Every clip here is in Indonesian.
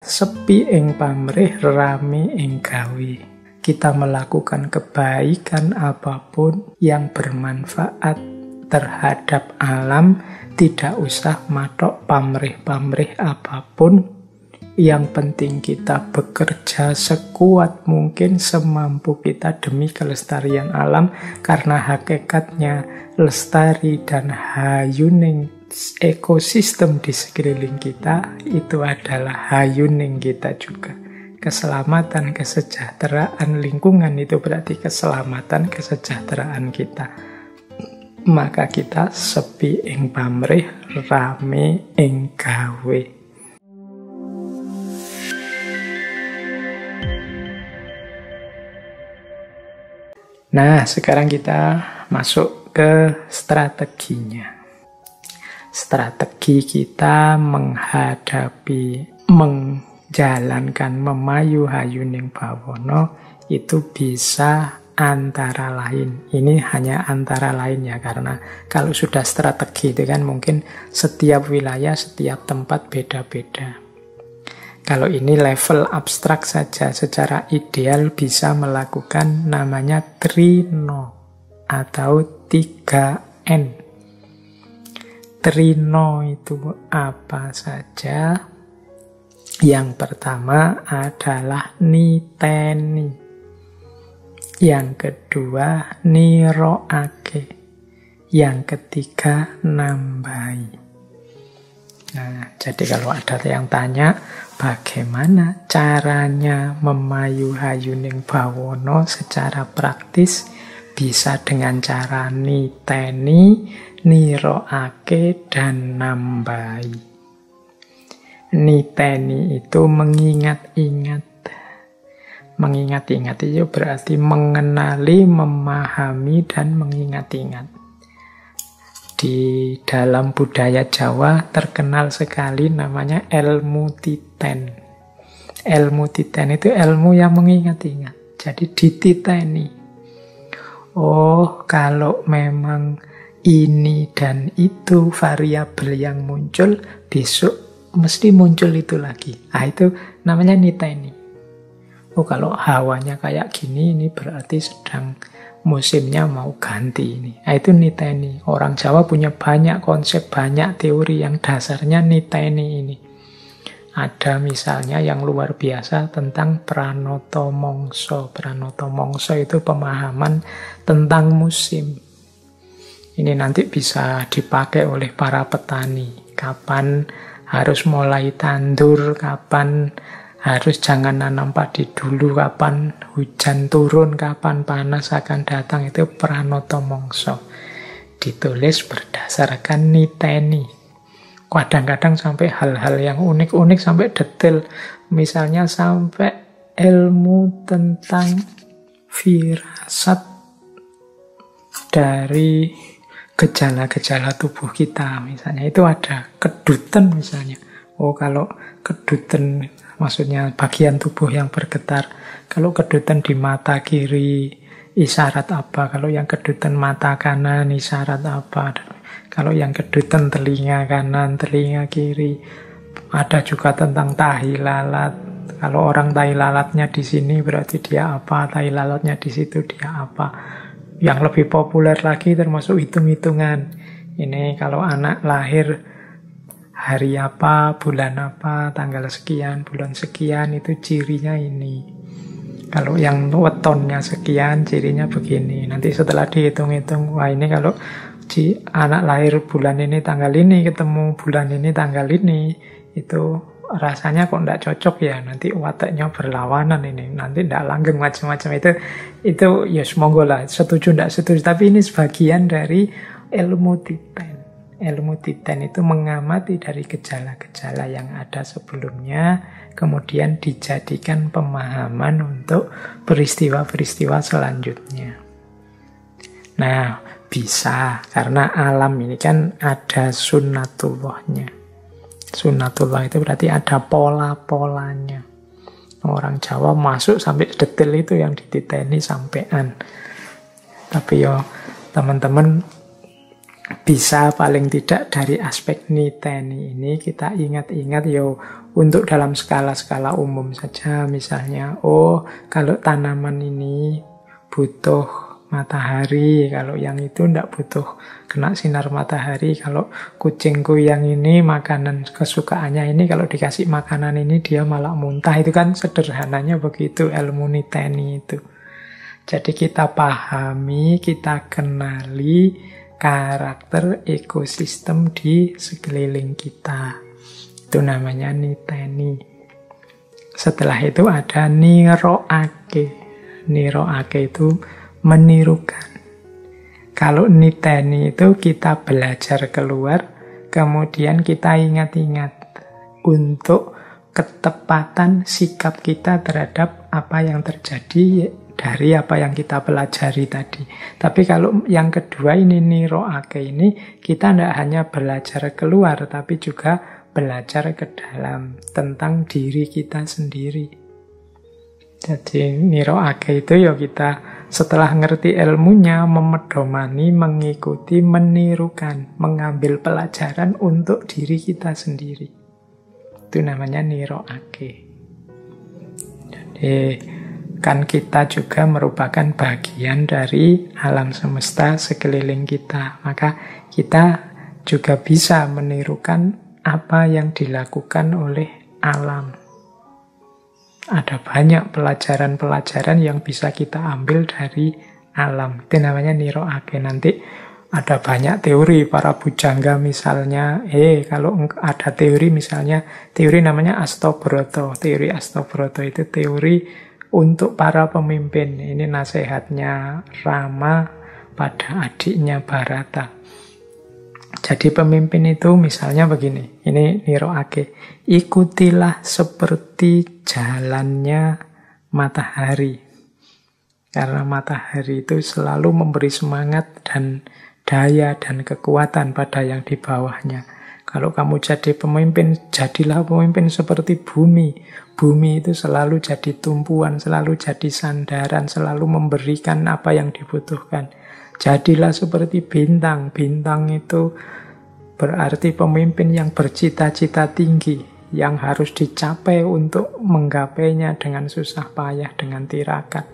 sepi ing pamrih, rame ing gawe. Kita melakukan kebaikan apapun yang bermanfaat terhadap alam, tidak usah matok pamrih-pamrih apapun. Yang penting kita bekerja sekuat mungkin, semampu kita demi kelestarian alam, karena hakikatnya lestari dan hayuning ekosistem di sekeliling kita itu adalah hayuning kita juga. Keselamatan, kesejahteraan lingkungan itu berarti keselamatan, kesejahteraan kita. Maka kita sepi ing pamrih, rame ing gawe. Nah, sekarang kita masuk ke strateginya. Strategi kita menjalankan memayu hayuning bawono itu bisa antara lain. Ini hanya antara lain ya, karena kalau sudah strategi itu kan mungkin setiap wilayah, setiap tempat beda-beda. Kalau ini level abstrak saja, secara ideal bisa melakukan namanya trino atau 3N. Trino itu apa saja? Yang pertama adalah niteni. Yang kedua niroake. Yang ketiga nambahi. Nah, jadi kalau ada yang tanya bagaimana caranya memayu hayuning bawono secara praktis, bisa dengan cara niteni, niroake, dan nambahi. Niteni itu mengingat-ingat. Mengingat-ingat itu berarti mengenali, memahami, dan mengingat-ingat. Di dalam budaya Jawa terkenal sekali namanya ilmu titen. Ilmu titen itu ilmu yang mengingat-ingat. Jadi dititeni. Oh, kalau memang ini dan itu variabel yang muncul, besok mesti muncul itu lagi. Ah, itu namanya niteni. Oh, kalau hawanya kayak gini, ini berarti sedang musimnya mau ganti ini. Nah, itu niteni. Orang Jawa punya banyak konsep, banyak teori yang dasarnya niteni ini. Ada misalnya yang luar biasa tentang pranoto mongso. Pranoto mongso itu pemahaman tentang musim. Ini nanti bisa dipakai oleh para petani. Kapan harus mulai tandur, kapan harus jangan nanam padi dulu, kapan hujan turun, kapan panas akan datang, itu pranoto mongso. Ditulis berdasarkan niteni. Kadang-kadang sampai hal-hal yang unik-unik, sampai detail. Misalnya sampai ilmu tentang firasat dari gejala-gejala tubuh kita. Misalnya itu ada kedutan misalnya. Oh, kalau kedutan maksudnya bagian tubuh yang bergetar. Kalau kedutan di mata kiri, isyarat apa? Kalau yang kedutan mata kanan, isyarat apa? Kalau yang kedutan telinga kanan, telinga kiri. Ada juga tentang tahi lalat. Kalau orang tahi lalatnya di sini berarti dia apa? Tahi lalatnya di situ dia apa? Yang lebih populer lagi termasuk hitung-hitungan. Ini kalau anak lahir hari apa, bulan apa, tanggal sekian, bulan sekian, itu cirinya ini. Kalau yang wetonnya sekian, cirinya begini. Nanti setelah dihitung-hitung, wah ini kalau anak lahir bulan ini tanggal ini, ketemu bulan ini tanggal ini, itu rasanya kok tidak cocok ya. Nanti wataknya berlawanan ini. Nanti tidak langgeng macam-macam. Itu ya semoga lah, setuju tidak setuju. Tapi ini sebagian dari ilmu titen. Ilmu titen itu mengamati dari gejala-gejala yang ada sebelumnya, kemudian dijadikan pemahaman untuk peristiwa-peristiwa selanjutnya. Nah, bisa, karena alam ini kan ada sunnatullahnya. Sunnatullah itu berarti ada pola-polanya. Orang Jawa masuk sampai detail itu yang dititeni sampean. Tapi yo teman-teman, bisa paling tidak dari aspek niteni ini kita ingat-ingat yo, untuk dalam skala-skala umum saja. Misalnya, oh kalau tanaman ini butuh matahari, kalau yang itu ndak butuh kena sinar matahari. Kalau kucingku yang ini makanan kesukaannya ini, kalau dikasih makanan ini dia malah muntah. Itu kan sederhananya begitu ilmu niteni itu. Jadi kita pahami, kita kenali karakter ekosistem di sekeliling kita. Itu namanya niteni. Setelah itu ada niroake. Niroake itu menirukan. Kalau niteni itu kita belajar keluar, kemudian kita ingat-ingat untuk ketepatan sikap kita terhadap apa yang terjadi dari apa yang kita pelajari tadi. Tapi kalau yang kedua ini niroake ini, kita tidak hanya belajar keluar, tapi juga belajar ke dalam tentang diri kita sendiri. Jadi niroake itu ya kita setelah ngerti ilmunya, memedomani, mengikuti, menirukan, mengambil pelajaran untuk diri kita sendiri. Itu namanya niroake. Jadi kan kita juga merupakan bagian dari alam semesta sekeliling kita. Maka kita juga bisa menirukan apa yang dilakukan oleh alam. Ada banyak pelajaran-pelajaran yang bisa kita ambil dari alam. Itu namanya niroake. Nanti ada banyak teori para bujangga misalnya. Kalau ada teori misalnya, teori namanya Astobroto. Teori Astobroto itu teori untuk para pemimpin. Ini nasihatnya Rama pada adiknya Bharata. Jadi pemimpin itu misalnya begini, ini niroake. Ikutilah seperti jalannya matahari. Karena matahari itu selalu memberi semangat dan daya dan kekuatan pada yang di bawahnya. Kalau kamu jadi pemimpin, jadilah pemimpin seperti bumi. Bumi itu selalu jadi tumpuan, selalu jadi sandaran, selalu memberikan apa yang dibutuhkan. Jadilah seperti bintang. Bintang itu berarti pemimpin yang bercita-cita tinggi, yang harus dicapai untuk menggapainya dengan susah payah, dengan tirakat.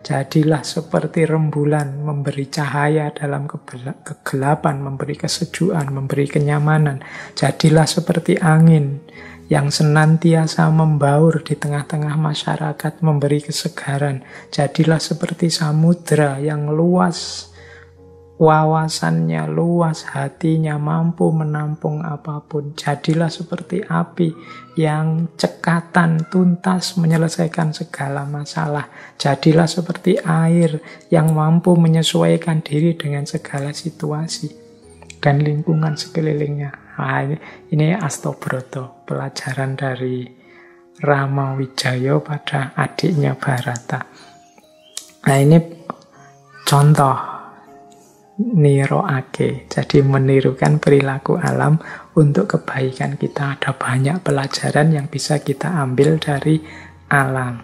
Jadilah seperti rembulan, memberi cahaya dalam kegelapan, memberi kesejukan, memberi kenyamanan. Jadilah seperti angin yang senantiasa membaur di tengah-tengah masyarakat, memberi kesegaran. Jadilah seperti samudra yang luas wawasannya, luas hatinya, mampu menampung apapun. Jadilah seperti api yang cekatan, tuntas menyelesaikan segala masalah. Jadilah seperti air yang mampu menyesuaikan diri dengan segala situasi dan lingkungan sekelilingnya. Nah, ini Astobroto, pelajaran dari Rama Wijaya pada adiknya Bharata. Nah, ini contoh niroake, jadi menirukan perilaku alam untuk kebaikan kita. Ada banyak pelajaran yang bisa kita ambil dari alam.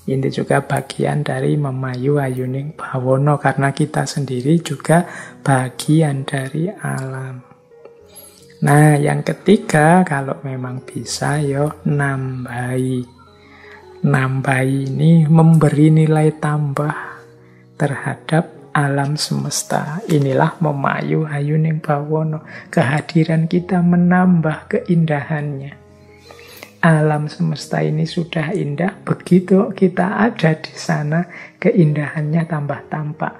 Ini juga bagian dari memayu ayuning bawono, karena kita sendiri juga bagian dari alam. Nah, yang ketiga, kalau memang bisa yo nambahi. Nambahi ini memberi nilai tambah terhadap alam semesta. Inilah memayu ayuning bawono. Kehadiran kita menambah keindahannya. Alam semesta ini sudah indah, begitu kita ada di sana, keindahannya tambah tampak.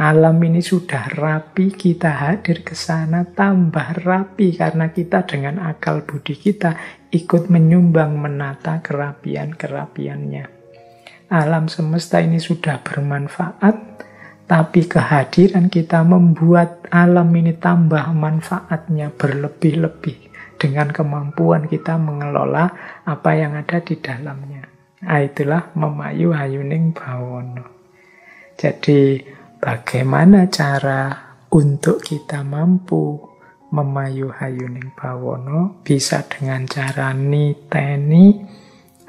Alam ini sudah rapi, kita hadir ke sana, tambah rapi, karena kita dengan akal budi kita ikut menyumbang menata kerapian-kerapiannya. Alam semesta ini sudah bermanfaat, tapi kehadiran kita membuat alam ini tambah manfaatnya berlebih-lebih dengan kemampuan kita mengelola apa yang ada di dalamnya. Nah, itulah memayu ayuning bawono. Jadi, bagaimana cara untuk kita mampu memayu ayuning bawono? Bisa dengan cara niteni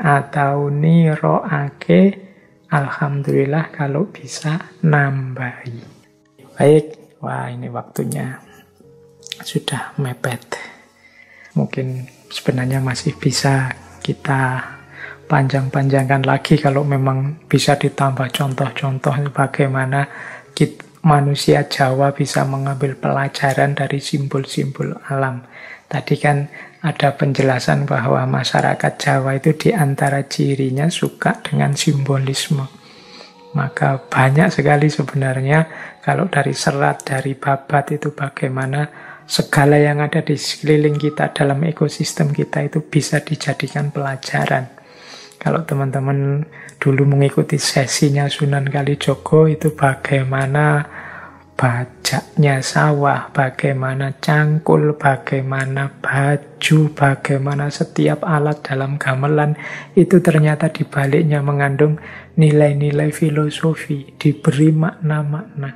atau niroake. Alhamdulillah kalau bisa nambahi. Baik, wah ini waktunya. sudah mepet. Mungkin sebenarnya masih bisa kita panjang-panjangkan lagi kalau memang bisa ditambah contoh-contoh bagaimana manusia Jawa bisa mengambil pelajaran dari simbol-simbol alam. Tadi kan ada penjelasan bahwa masyarakat Jawa itu di antara cirinya suka dengan simbolisme. Maka banyak sekali sebenarnya kalau dari serat, dari babat itu bagaimana segala yang ada di sekeliling kita dalam ekosistem kita itu bisa dijadikan pelajaran. Kalau teman-teman dulu mengikuti sesinya Sunan Kalijogo itu bagaimana bajaknya sawah, bagaimana cangkul, bagaimana baju, bagaimana setiap alat dalam gamelan itu ternyata di baliknya mengandung nilai-nilai filosofi, diberi makna-makna.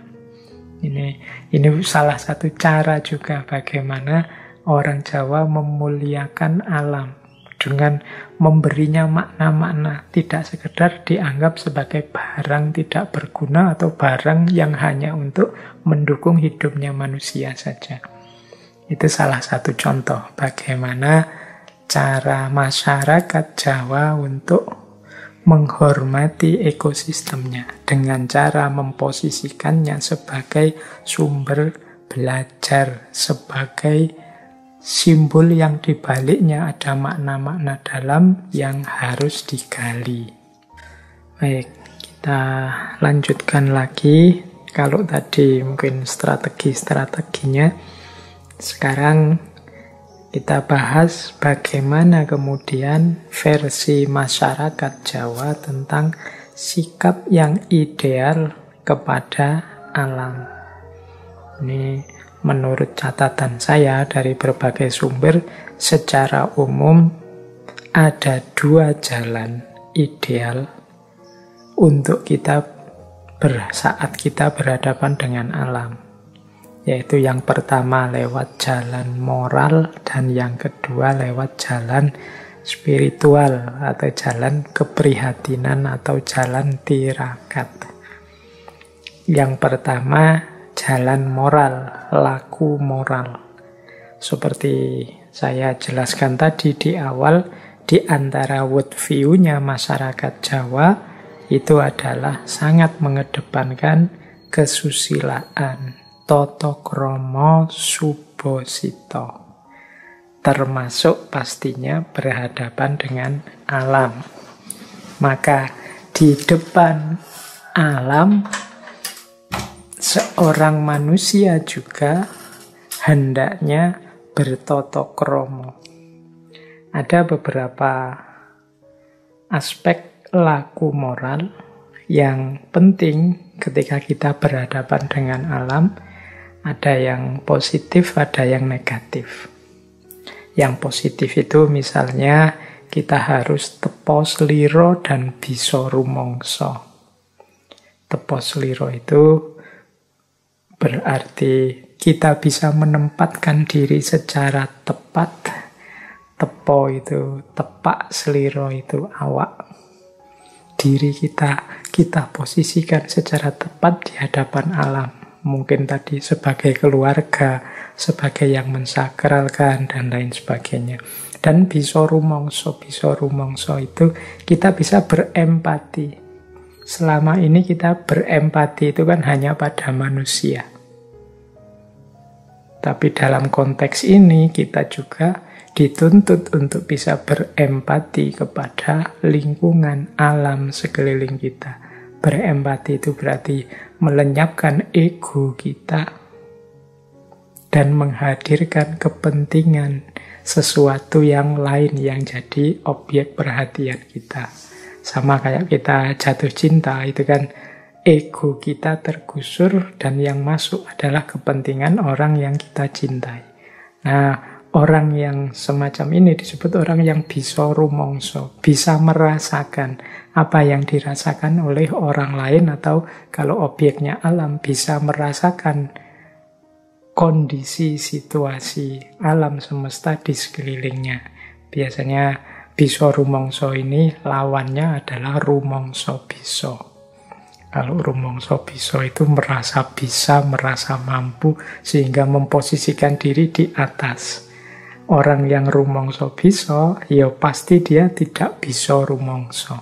Ini salah satu cara juga bagaimana orang Jawa memuliakan alam dengan memberinya makna-makna, tidak sekedar dianggap sebagai barang tidak berguna atau barang yang hanya untuk mendukung hidupnya manusia saja. Itu salah satu contoh bagaimana cara masyarakat Jawa untuk menghormati ekosistemnya dengan cara memposisikannya sebagai sumber belajar, sebagai simbol yang dibaliknya ada makna-makna dalam yang harus digali. Baik, kita lanjutkan lagi. Kalau tadi mungkin strategi-strateginya, sekarang kita bahas bagaimana kemudian versi masyarakat Jawa tentang sikap yang ideal kepada alam. Ini menurut catatan saya dari berbagai sumber, secara umum ada 2 jalan ideal untuk kita saat kita berhadapan dengan alam. Yaitu yang pertama lewat jalan moral dan yang kedua lewat jalan spiritual atau jalan keprihatinan atau jalan tirakat. Yang pertama jalan moral, laku moral. Seperti saya jelaskan tadi di awal, di antara worldview-nya masyarakat Jawa itu adalah sangat mengedepankan kesusilaan, tata krama subosito. Termasuk pastinya berhadapan dengan alam. Maka di depan alam seorang manusia juga hendaknya bertata krama. Ada beberapa aspek laku moral yang penting ketika kita berhadapan dengan alam. Ada yang positif, ada yang negatif. Yang positif itu misalnya kita harus tepo sliro dan bisa rumangsa. Tepo sliro itu berarti kita bisa menempatkan diri secara tepat. Tepo itu tepak, sliro itu awak. Diri kita posisikan secara tepat di hadapan alam. Mungkin tadi sebagai keluarga, sebagai yang mensakralkan, dan lain sebagainya. Dan bisa rumangsa itu kita bisa berempati. Selama ini kita berempati itu kan hanya pada manusia. Tapi dalam konteks ini kita juga dituntut untuk bisa berempati kepada lingkungan alam sekeliling kita. Berempati itu berarti melenyapkan ego kita dan menghadirkan kepentingan sesuatu yang lain yang jadi objek perhatian kita. Sama kayak kita jatuh cinta, itu kan ego kita tergusur dan yang masuk adalah kepentingan orang yang kita cintai. Nah, orang yang semacam ini disebut orang yang bisa rumangsa, bisa merasakan apa yang dirasakan oleh orang lain, atau kalau objeknya alam bisa merasakan kondisi situasi alam semesta di sekelilingnya. Biasanya bisa rumangsa ini lawannya adalah rumangsa bisa. Kalau rumangsa bisa itu merasa bisa, merasa mampu, sehingga memposisikan diri di atas. Orang yang rumangsa bisa, ya pasti dia tidak bisa rumangsa.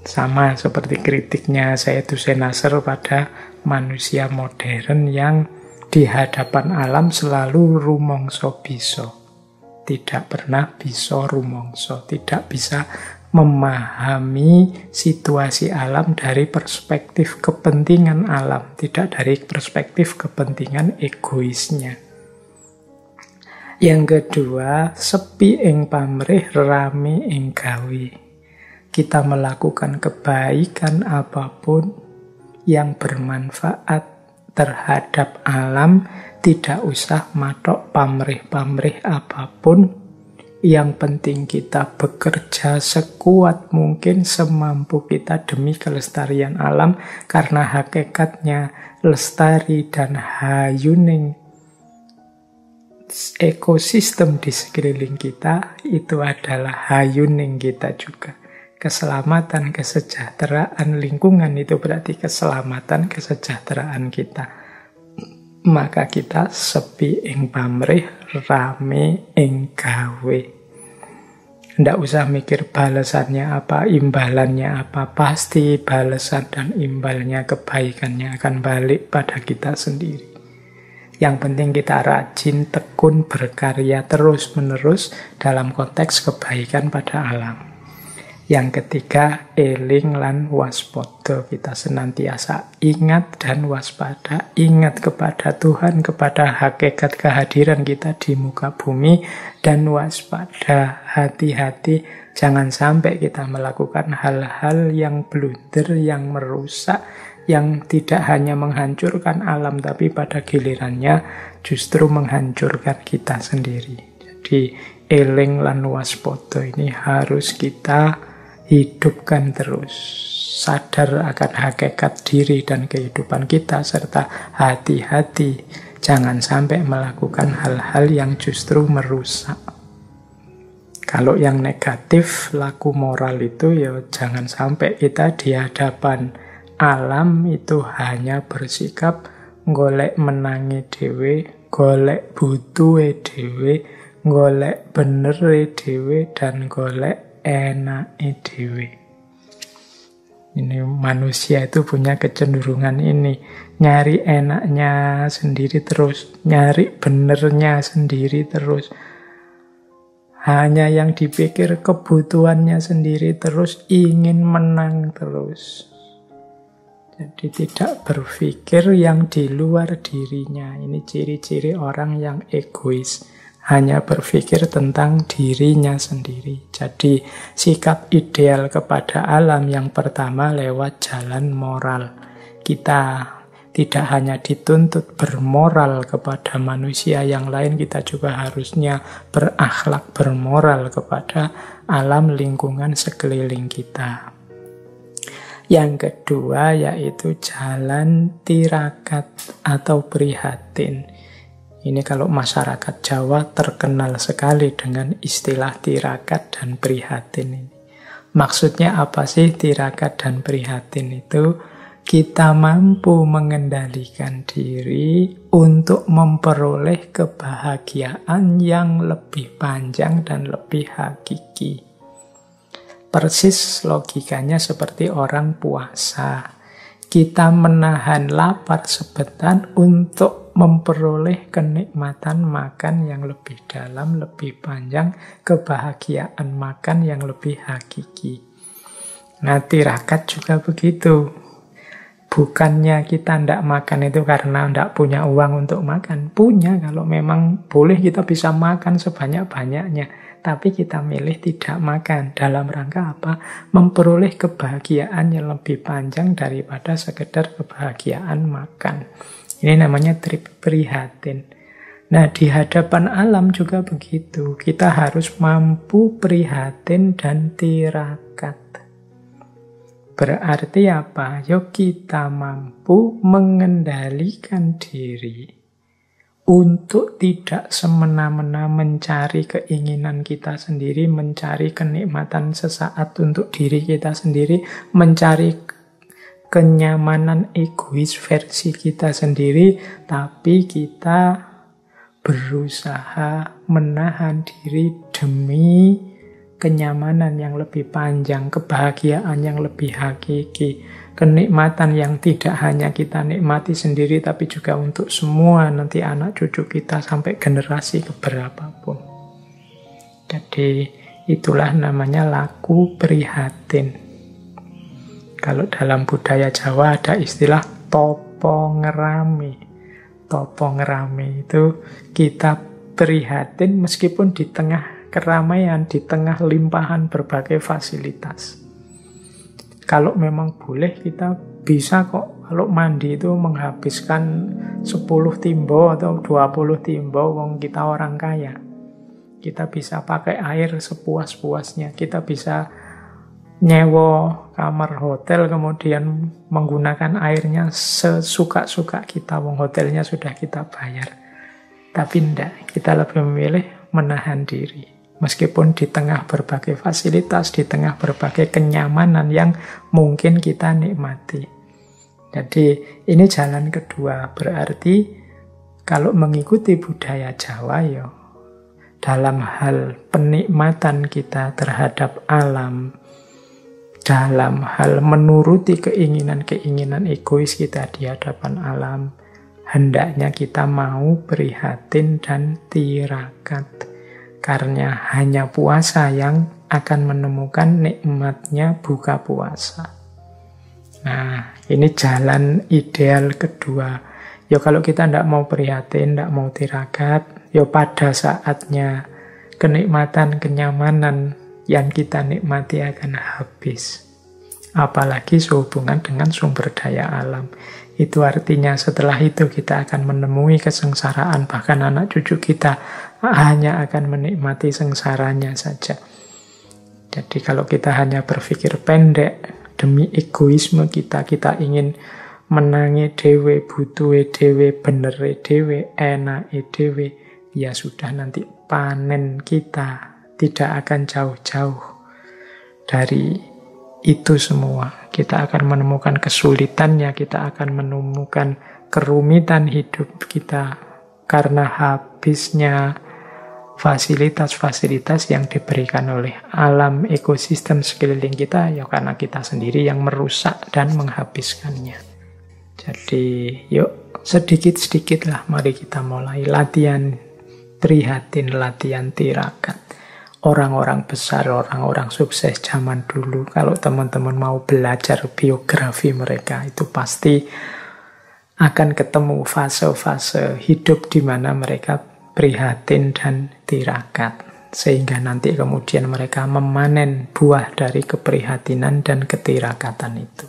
Sama seperti kritiknya Sayyidatina Nasr pada manusia modern yang di hadapan alam selalu rumangsa bisa. Tidak pernah bisa rumangsa, tidak bisa memahami situasi alam dari perspektif kepentingan alam, tidak dari perspektif kepentingan egoisnya. Yang kedua, sepi ing pamrih, rame ing gawe. Kita melakukan kebaikan apapun yang bermanfaat terhadap alam, tidak usah matok pamrih-pamrih apapun. Yang penting kita bekerja sekuat mungkin, semampu kita demi kelestarian alam, karena hakikatnya lestari dan hayuning ekosistem di sekeliling kita itu adalah hayuning kita juga. Keselamatan, kesejahteraan lingkungan itu berarti keselamatan, kesejahteraan kita. Maka kita sepi ing pamrih, rame ing gawe. Ndak usah mikir balasannya apa, imbalannya apa. Pasti balasan dan imbalnya, kebaikannya akan balik pada kita sendiri. Yang penting kita rajin, tekun, berkarya terus-menerus dalam konteks kebaikan pada alam. Yang ketiga, eling lan waspada. Kita senantiasa ingat dan waspada. Ingat kepada Tuhan, kepada hakikat kehadiran kita di muka bumi. Dan waspada, hati-hati. Jangan sampai kita melakukan hal-hal yang blunder, yang merusak, yang tidak hanya menghancurkan alam, tapi pada gilirannya justru menghancurkan kita sendiri. Jadi, eling lan waspada ini harus kita hidupkan terus, sadar akan hakikat diri dan kehidupan kita, serta hati-hati jangan sampai melakukan hal-hal yang justru merusak. Kalau yang negatif, laku moral itu ya jangan sampai kita di hadapan alam itu hanya bersikap golek menangi dhewe, golek butuhe dhewe, golek benere dhewe, dan golek enake dhewe. Ini manusia itu punya kecenderungan ini, nyari enaknya sendiri terus, nyari benernya sendiri terus. Hanya yang dipikir kebutuhannya sendiri terus, ingin menang terus. Jadi tidak berpikir yang di luar dirinya. Ini ciri-ciri orang yang egois. Hanya berpikir tentang dirinya sendiri. Jadi sikap ideal kepada alam yang pertama lewat jalan moral. Kita tidak hanya dituntut bermoral kepada manusia yang lain, kita juga harusnya berakhlak bermoral kepada alam lingkungan sekeliling kita. Yang kedua yaitu jalan tirakat atau prihatin. Ini kalau masyarakat Jawa terkenal sekali dengan istilah tirakat dan prihatin ini. Maksudnya apa sih tirakat dan prihatin itu? Kita mampu mengendalikan diri untuk memperoleh kebahagiaan yang lebih panjang dan lebih hakiki. Persis logikanya seperti orang puasa. Kita menahan lapar sebentar untuk memperoleh kenikmatan makan yang lebih dalam, lebih panjang, kebahagiaan makan yang lebih hakiki. Nah, tirakat juga begitu. Bukannya kita tidak makan itu karena tidak punya uang untuk makan. Punya, kalau memang boleh kita bisa makan sebanyak-banyaknya. Tapi kita milih tidak makan. Dalam rangka apa? Memperoleh kebahagiaan yang lebih panjang daripada sekedar kebahagiaan makan. Ini namanya prihatin. Nah, di hadapan alam juga begitu. Kita harus mampu prihatin dan tirakat. Berarti apa? Yuk kita mampu mengendalikan diri untuk tidak semena-mena mencari keinginan kita sendiri, mencari kenikmatan sesaat untuk diri kita sendiri, mencari kenyamanan egois versi kita sendiri, tapi kita berusaha menahan diri demi kenyamanan yang lebih panjang, kebahagiaan yang lebih hakiki, kenikmatan yang tidak hanya kita nikmati sendiri, tapi juga untuk semua nanti anak cucu kita sampai generasi keberapapun. Jadi itulah namanya laku prihatin. Kalau dalam budaya Jawa ada istilah topo ngerami. Topo ngerami itu kita prihatin meskipun di tengah keramaian, di tengah limpahan berbagai fasilitas. Kalau memang boleh kita bisa kok, kalau mandi itu menghabiskan 10 timbo atau 20 timbo, wong kita orang kaya. Kita bisa pakai air sepuas-puasnya, kita bisa nyewa kamar hotel kemudian menggunakan airnya sesuka-suka kita, wong hotelnya sudah kita bayar. Tapi enggak, kita lebih memilih menahan diri. Meskipun di tengah berbagai fasilitas, di tengah berbagai kenyamanan yang mungkin kita nikmati. Jadi ini jalan kedua, berarti kalau mengikuti budaya Jawa ya, dalam hal penikmatan kita terhadap alam, dalam hal menuruti keinginan-keinginan egois kita di hadapan alam, hendaknya kita mau prihatin dan tirakat. Karena hanya puasa yang akan menemukan nikmatnya buka puasa. Nah, ini jalan ideal kedua. Ya kalau kita tidak mau prihatin, tidak mau tirakat, ya pada saatnya kenikmatan, kenyamanan yang kita nikmati akan habis. Apalagi sehubungan dengan sumber daya alam. Itu artinya setelah itu kita akan menemui kesengsaraan. Bahkan anak cucu kita hanya akan menikmati sengsaranya saja. Jadi kalau kita hanya berpikir pendek, demi egoisme kita ingin menangi dewe, butuhe dewe, benere dewe, enake dewe, ya sudah nanti panen kita tidak akan jauh-jauh dari itu semua. Kita akan menemukan kesulitannya, kita akan menemukan kerumitan hidup kita karena habisnya fasilitas-fasilitas yang diberikan oleh alam ekosistem sekeliling kita, ya karena kita sendiri yang merusak dan menghabiskannya. Jadi yuk sedikit-sedikit lah mari kita mulai latihan prihatin, latihan tirakat. Orang-orang besar, orang-orang sukses zaman dulu, kalau teman-teman mau belajar biografi mereka, itu pasti akan ketemu fase-fase hidup di mana mereka prihatin dan tirakat. Sehingga nanti kemudian mereka memanen buah dari keprihatinan dan ketirakatan itu.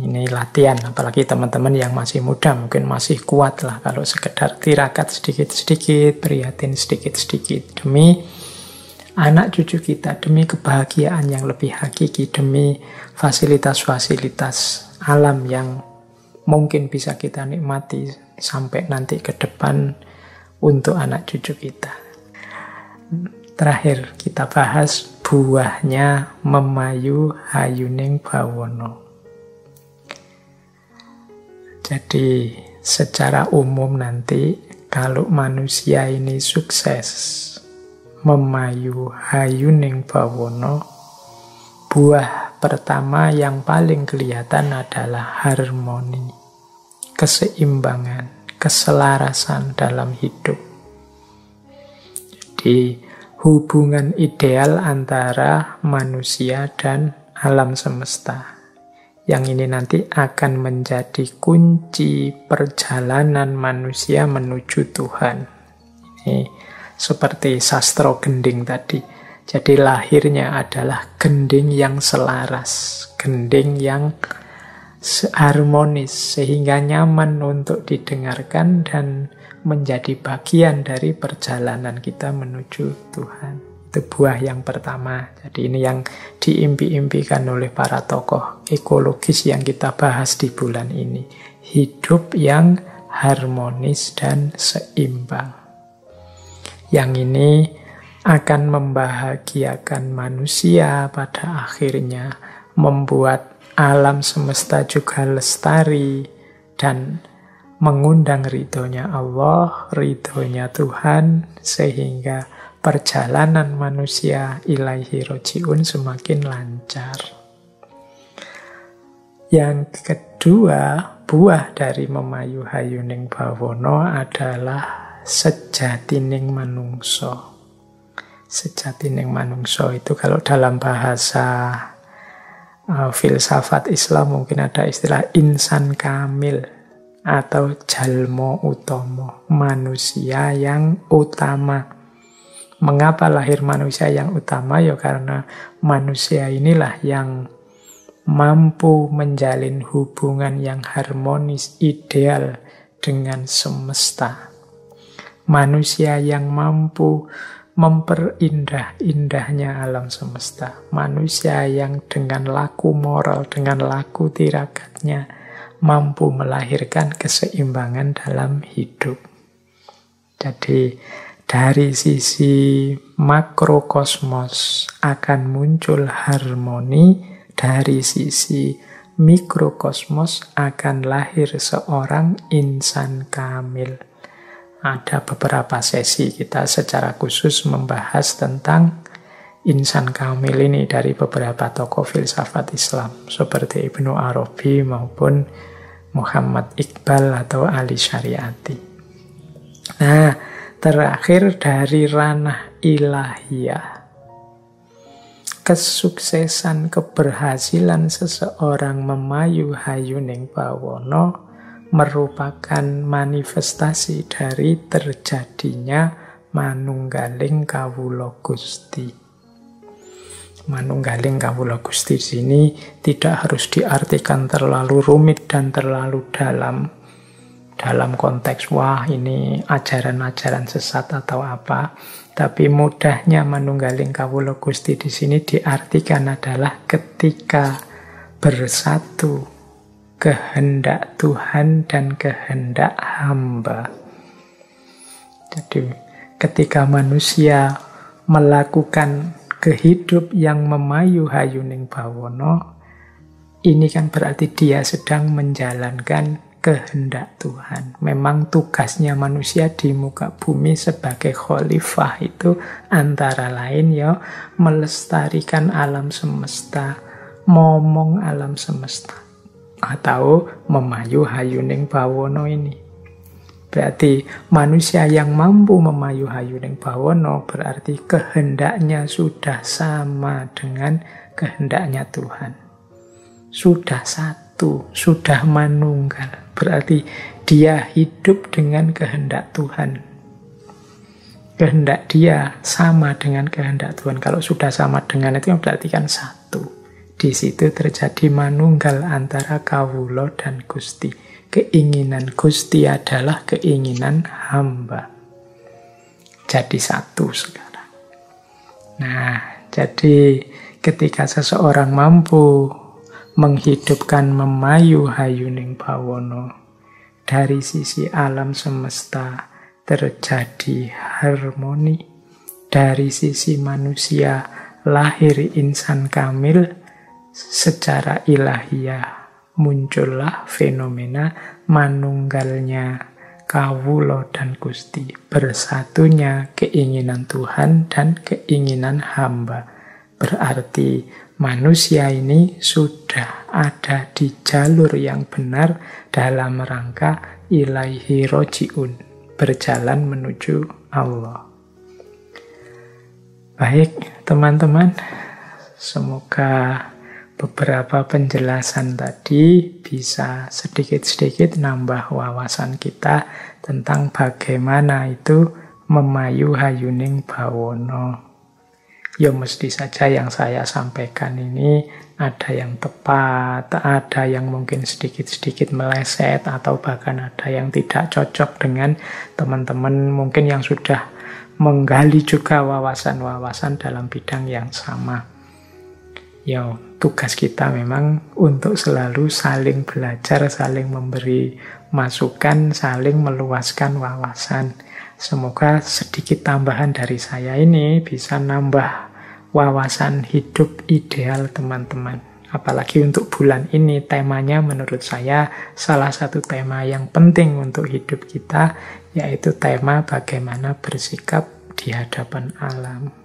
Ini latihan, apalagi teman-teman yang masih muda mungkin masih kuat lah kalau sekedar tirakat sedikit-sedikit, prihatin sedikit-sedikit demi anak cucu kita, demi kebahagiaan yang lebih hakiki, demi fasilitas-fasilitas alam yang mungkin bisa kita nikmati sampai nanti ke depan untuk anak cucu kita. Terakhir kita bahas buahnya memayu hayuning bawono. Jadi secara umum nanti kalau manusia ini sukses memayu hayuning bawono, buah pertama yang paling kelihatan adalah harmoni, keseimbangan, keselarasan dalam hidup. Jadi hubungan ideal antara manusia dan alam semesta. Yang ini nanti akan menjadi kunci perjalanan manusia menuju Tuhan. Ini seperti sastro gending tadi. Jadi lahirnya adalah gending yang selaras, gending yang harmonis, sehingga nyaman untuk didengarkan dan menjadi bagian dari perjalanan kita menuju Tuhan. Itu buah yang pertama. Jadi ini yang diimpi-impikan oleh para tokoh ekologis yang kita bahas di bulan ini. Hidup yang harmonis dan seimbang. Yang ini akan membahagiakan manusia pada akhirnya, membuat alam semesta juga lestari dan mengundang ridhonya Allah, ridhonya Tuhan, sehingga perjalanan manusia ilaihi roji'un semakin lancar. Yang kedua, buah dari memayu hayuning bawana adalah sejatining manungso. Sejatining manungso itu kalau dalam bahasa filsafat Islam mungkin ada istilah insan kamil atau jalmo utomo, manusia yang utama. Mengapa lahir manusia yang utama? Ya karena manusia inilah yang mampu menjalin hubungan yang harmonis, ideal dengan semesta. Manusia yang mampu memperindah-indahnya alam semesta. Manusia yang dengan laku moral, dengan laku tiragatnya mampu melahirkan keseimbangan dalam hidup. Jadi dari sisi makrokosmos akan muncul harmoni, dari sisi mikrokosmos akan lahir seorang insan kamil. Ada beberapa sesi kita secara khusus membahas tentang insan kamil ini dari beberapa tokoh filsafat Islam seperti Ibnu Arabi maupun Muhammad Iqbal atau Ali Syariati. Nah, terakhir dari ranah ilahiyah, kesuksesan, keberhasilan seseorang memayu hayuning bawana merupakan manifestasi dari terjadinya manunggaling kawula Gusti. Manunggaling kawula Gusti di sini tidak harus diartikan terlalu rumit dan terlalu dalam konteks wah ini ajaran-ajaran sesat atau apa. Tapi mudahnya manunggaling kawula Gusti di sini diartikan adalah ketika bersatu kehendak Tuhan dan kehendak hamba. Jadi ketika manusia melakukan kehidup yang memayu hayuning bawana, ini kan berarti dia sedang menjalankan kehendak Tuhan. Memang tugasnya manusia di muka bumi sebagai khalifah itu antara lain ya melestarikan alam semesta, momong alam semesta, atau memayu hayuning bawana ini. Berarti manusia yang mampu memayu hayuning bawana berarti kehendaknya sudah sama dengan kehendaknya Tuhan. Sudah satu, sudah manunggal. Berarti dia hidup dengan kehendak Tuhan. Kehendak dia sama dengan kehendak Tuhan. Kalau sudah sama dengan itu berarti kan satu. Di situ terjadi manunggal antara kawula dan Gusti. Keinginan Gusti adalah keinginan hamba. Jadi satu sekarang. Nah, jadi ketika seseorang mampu menghidupkan memayu hayuning bawana, dari sisi alam semesta terjadi harmoni, dari sisi manusia lahir insan kamil, secara ilahiyah muncullah fenomena manunggalnya kawula dan Gusti, bersatunya keinginan Tuhan dan keinginan hamba. Berarti manusia ini sudah ada di jalur yang benar dalam rangka ilaihi roji'un, berjalan menuju Allah. Baik teman-teman, semoga beberapa penjelasan tadi bisa sedikit-sedikit nambah wawasan kita tentang bagaimana itu memayu hayuning bawana. Ya mesti saja yang saya sampaikan ini ada yang tepat, ada yang mungkin sedikit-sedikit meleset, atau bahkan ada yang tidak cocok dengan teman-teman mungkin yang sudah menggali juga wawasan-wawasan dalam bidang yang sama. Ya, tugas kita memang untuk selalu saling belajar, saling memberi masukan, saling meluaskan wawasan. Semoga sedikit tambahan dari saya ini bisa nambah wawasan hidup ideal teman-teman. Apalagi untuk bulan ini, temanya menurut saya salah satu tema yang penting untuk hidup kita, yaitu tema bagaimana bersikap di hadapan alam.